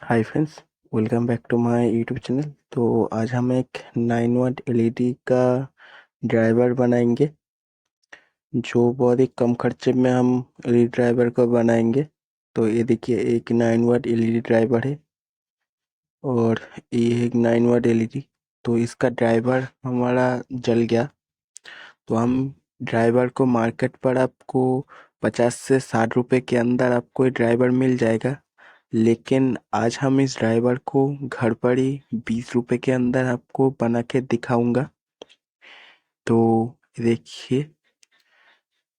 Hi friends, welcome back to my YouTube channel. तो आज हम एक 9 वाट एलईडी का ड्राइवर बनाएंगे, जो बहुत ही कम खर्चे में हम एलईडी ड्राइवर को बनाएंगे। तो ये देखिए, एक 9 वाट एलईडी ड्राइवर है और ये एक 9 वाट एलईडी। तो इसका ड्राइवर हमारा जल गया, तो हम ड्राइवर को मार्केट पर आपको 50 से 60 रुपए के अंदर आपको ये ड्राइवर मिल जाएगा। लेकिन आज हम इस ड्राइवर को घर पर ही 20 रुपए के अंदर आपको बना के दिखाऊंगा। तो देखिए,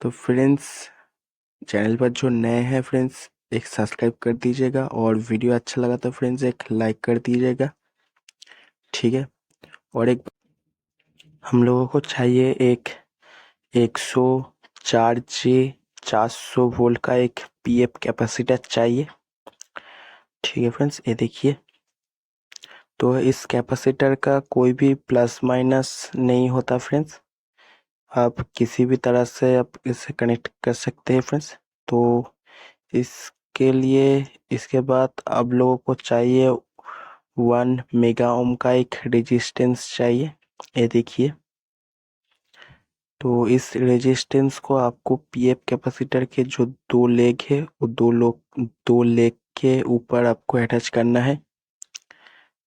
तो फ्रेंड्स, चैनल पर जो नए हैं फ्रेंड्स, एक सब्सक्राइब कर दीजिएगा और वीडियो अच्छा लगा तो फ्रेंड्स एक लाइक कर दीजिएगा, ठीक है। और एक हम लोगों को चाहिए एक 104J 400 वोल्ट का एक पीएफ कैपेसिटर चाहिए, ठीक है फ्रेंड्स। ये देखिए, तो इस कैपेसिटर का कोई भी प्लस माइनस नहीं होता फ्रेंड्स, आप किसी भी तरह से आप इसे कनेक्ट कर सकते हैं फ्रेंड्स। तो इसके लिए इसके बाद आप लोगों को चाहिए 1 मेगा ओम का एक रेजिस्टेंस चाहिए। ये देखिए, तो इस रेजिस्टेंस को आपको पीएफ कैपेसिटर के जो दो लेग है वो दो लेग के ऊपर आपको अटैच करना है,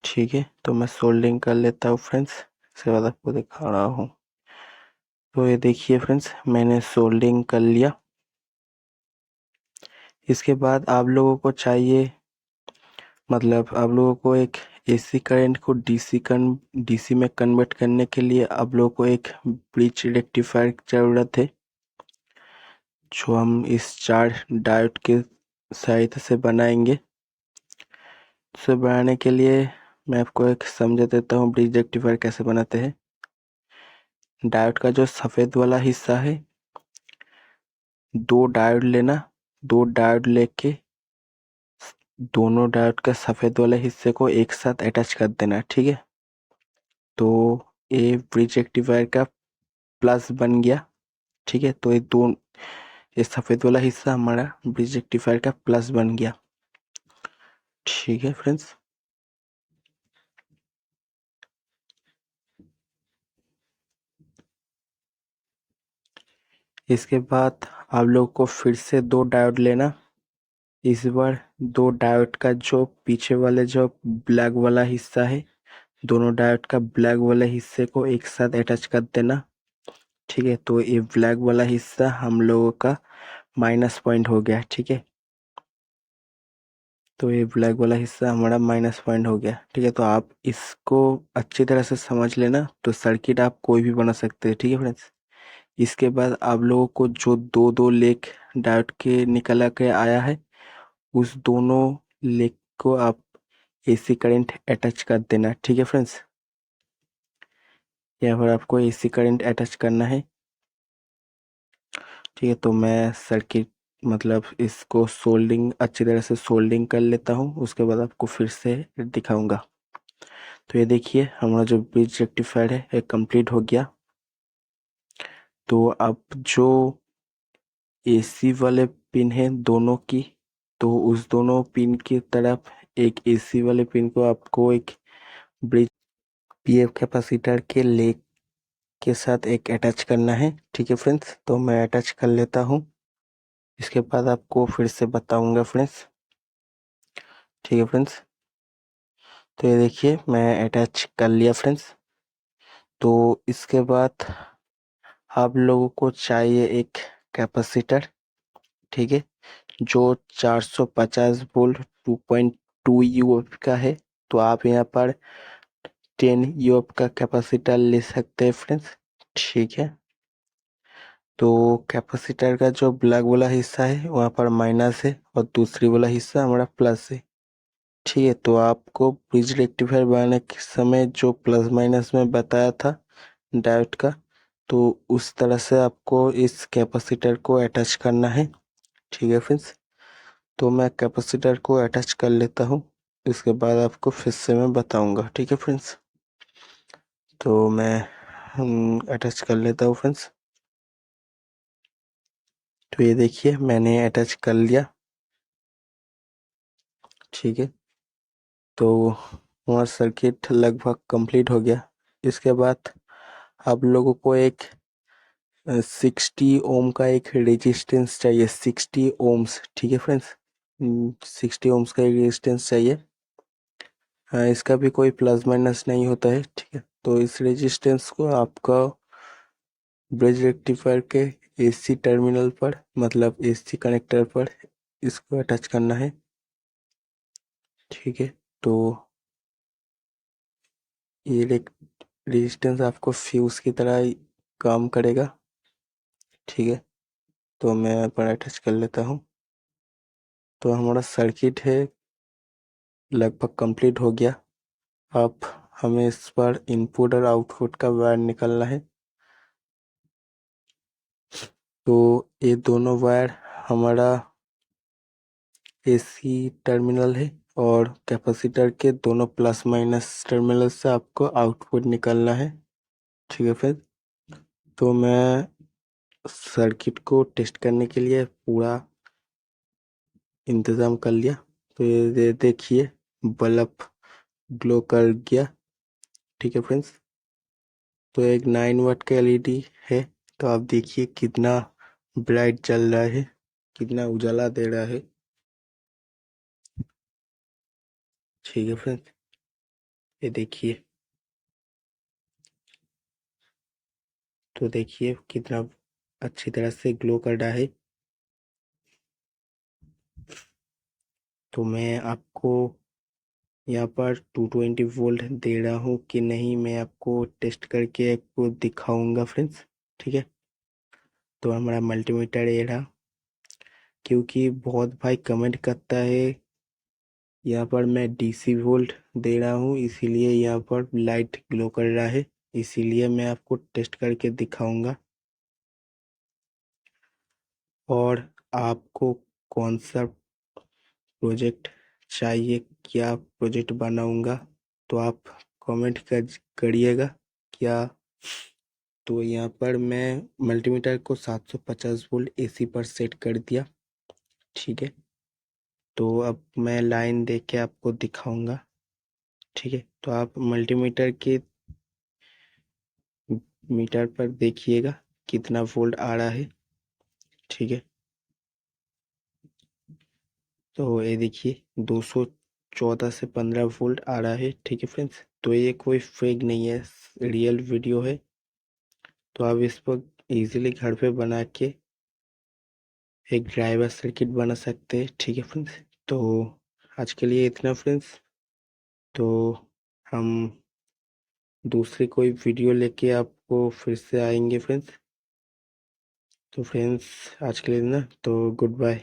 ठीक है। तो मैं सोल्डरिंग कर लेता हूँ फ्रेंड्स, इसके बाद आपको दिखा रहा हूँ। तो ये देखिए फ्रेंड्स, मैंने सोल्डरिंग कर लिया। इसके बाद आप लोगों को चाहिए, मतलब आप लोगों को एक एसी करंट को डीसी में कन्वर्ट करने के लिए आप लोगों को एक ब्रिज रेक्टिफायर की ज़रूरत है, जो हम इस 4 डायोड के सहायता से बनाएंगे। इसे बनाने के लिए मैं आपको एक समझा देता हूँ ब्रिज रेक्टिफायर कैसे बनाते हैं। डायोड का जो सफ़ेद वाला हिस्सा है, 2 डायोड लेना, 2 डायोड लेके दोनों डायोड का सफ़ेद वाले हिस्से को एक साथ अटैच कर देना, ठीक है। तो ये ब्रिज रेक्टिफायर का प्लस बन गया, ठीक है। तो ये सफ़ेद वाला हिस्सा हमारा ब्रिज रेक्टिफायर का प्लस बन गया, ठीक है फ्रेंड्स। इसके बाद आप लोग को फिर से 2 डायोड लेना। इस बार 2 डायोड का जो पीछे वाले जो ब्लैक वाला हिस्सा है, दोनों डायोड का ब्लैक वाले हिस्से को एक साथ अटैच कर देना, ठीक है। तो ये ब्लैक वाला हिस्सा हम लोगों का माइनस पॉइंट हो गया, ठीक है। तो ये ब्लैक वाला हिस्सा हमारा माइनस पॉइंट हो गया, ठीक है। तो आप इसको अच्छी तरह से समझ लेना, तो सर्किट आप कोई भी बना सकते हैं, ठीक है फ्रेंड्स। इसके बाद आप लोगों को जो दो दो लेग डायोड के निकल के आया है, उस दोनों लेग को आप एसी करंट अटैच कर देना, ठीक है फ्रेंड्स। यहाँ पर आपको एसी करंट अटैच करना है, ठीक है। तो मैं सर्किट मतलब इसको सोल्डिंग अच्छी तरह से सोल्डिंग कर लेता हूँ, उसके बाद आपको फिर से दिखाऊंगा। तो ये देखिए, हमारा जो ब्रिज रेक्टिफायर है ये कंप्लीट हो गया। तो अब जो एसी वाले पिन है दोनों की, तो उस दोनों पिन की तरफ एक एसी वाले पिन को आपको एक ब्रिज पीएफ कैपेसिटर के लेग के साथ एक अटैच करना है, ठीक है फ्रेंड्स। तो मैं अटैच कर लेता हूँ, इसके बाद आपको फिर से बताऊंगा फ्रेंड्स, ठीक है फ्रेंड्स। तो ये देखिए, मैं अटैच कर लिया फ्रेंड्स। तो इसके बाद आप लोगों को चाहिए एक कैपेसिटर, ठीक है, जो 450 वोल्ट 2.2 यूएफ का है। तो आप यहाँ पर 10 यूएफ का कैपेसिटर ले सकते हैं फ्रेंड्स, ठीक है। तो कैपेसिटर का जो ब्लैक वाला हिस्सा है वहाँ पर माइनस है और दूसरी वाला हिस्सा हमारा प्लस है, ठीक है। तो आपको ब्रिज रेक्टिफायर बनाने के समय जो प्लस माइनस में बताया था डायोड का, तो उस तरह से आपको इस कैपेसिटर को अटैच करना है, ठीक है फ्रेंड्स। तो मैं कैपेसिटर को अटैच कर लेता हूँ, इसके बाद आपको फिर से मैं बताऊंगा, ठीक है फ्रेंड्स। तो मैं अटैच कर लेता हूँ फ्रेंड्स। तो ये देखिए, मैंने अटैच कर लिया, ठीक है। तो हमारा सर्किट लगभग कंप्लीट हो गया। इसके बाद आप लोगों को एक 60 ओम का एक रेजिस्टेंस चाहिए, 60 ओम्स, ठीक है फ्रेंड्स। 60 ओम्स का एक रेजिस्टेंस चाहिए। इसका भी कोई प्लस माइनस नहीं होता है, ठीक है। तो इस रेजिस्टेंस को आपका ब्रिज रेक्टिफायर के एसी टर्मिनल पर, मतलब एसी कनेक्टर पर इसको अटैच करना है, ठीक है। तो ये रेजिस्टेंस आपको फ्यूज की तरह ही काम करेगा, ठीक है। तो मैं यहाँ पर अटैच कर लेता हूँ। तो हमारा सर्किट है लगभग कंप्लीट हो गया। अब हमें इस पर इनपुट और आउटपुट का वायर निकालना है। तो ये दोनों वायर हमारा एसी टर्मिनल है, और कैपेसिटर के दोनों प्लस माइनस टर्मिनल से आपको आउटपुट निकालना है, ठीक है फिर। तो मैं सर्किट को टेस्ट करने के लिए पूरा इंतज़ाम कर लिया। तो ये देखिए बल्ब ग्लो कर गया, ठीक है फ्रेंड्स। तो एक 9 वाट का एलईडी है। तो आप देखिए कितना ब्राइट चल रहा है, कितना उजाला दे रहा है, ठीक है फ्रेंड्स। ये देखिए, तो देखिए कितना अच्छी तरह से ग्लो कर रहा है। तो मैं आपको यहाँ पर 220 वोल्ट दे रहा हूँ कि नहीं, मैं आपको टेस्ट करके आपको दिखाऊंगा फ्रेंड्स, ठीक है। तो हमारा मल्टीमीटर ये रहा। क्योंकि बहुत भाई कमेंट करता है यहाँ पर मैं डीसी वोल्ट दे रहा हूँ, इसीलिए यहाँ पर लाइट ग्लो कर रहा है, इसीलिए मैं आपको टेस्ट करके दिखाऊंगा। और आपको कौन सा प्रोजेक्ट चाहिए, क्या प्रोजेक्ट बनाऊंगा, तो आप कमेंट करिएगा क्या। तो यहाँ पर मैं मल्टीमीटर को 750 वोल्ट एसी पर सेट कर दिया, ठीक है। तो अब मैं लाइन देख के आपको दिखाऊंगा, ठीक है। तो आप मल्टीमीटर के मीटर पर देखिएगा कितना वोल्ट आ रहा है, ठीक है। तो ये देखिए 214 से 15 वोल्ट आ रहा है, ठीक है फ्रेंड्स। तो ये कोई फेक नहीं है, रियल वीडियो है। तो आप इस पर इजीली घर पे बना के एक ड्राइवर सर्किट बना सकते हैं, ठीक है फ्रेंड्स। तो आज के लिए इतना फ्रेंड्स। तो हम दूसरी कोई वीडियो लेके आपको फिर से आएंगे फ्रेंड्स। तो फ्रेंड्स आज के लिए ना, तो गुड बाय।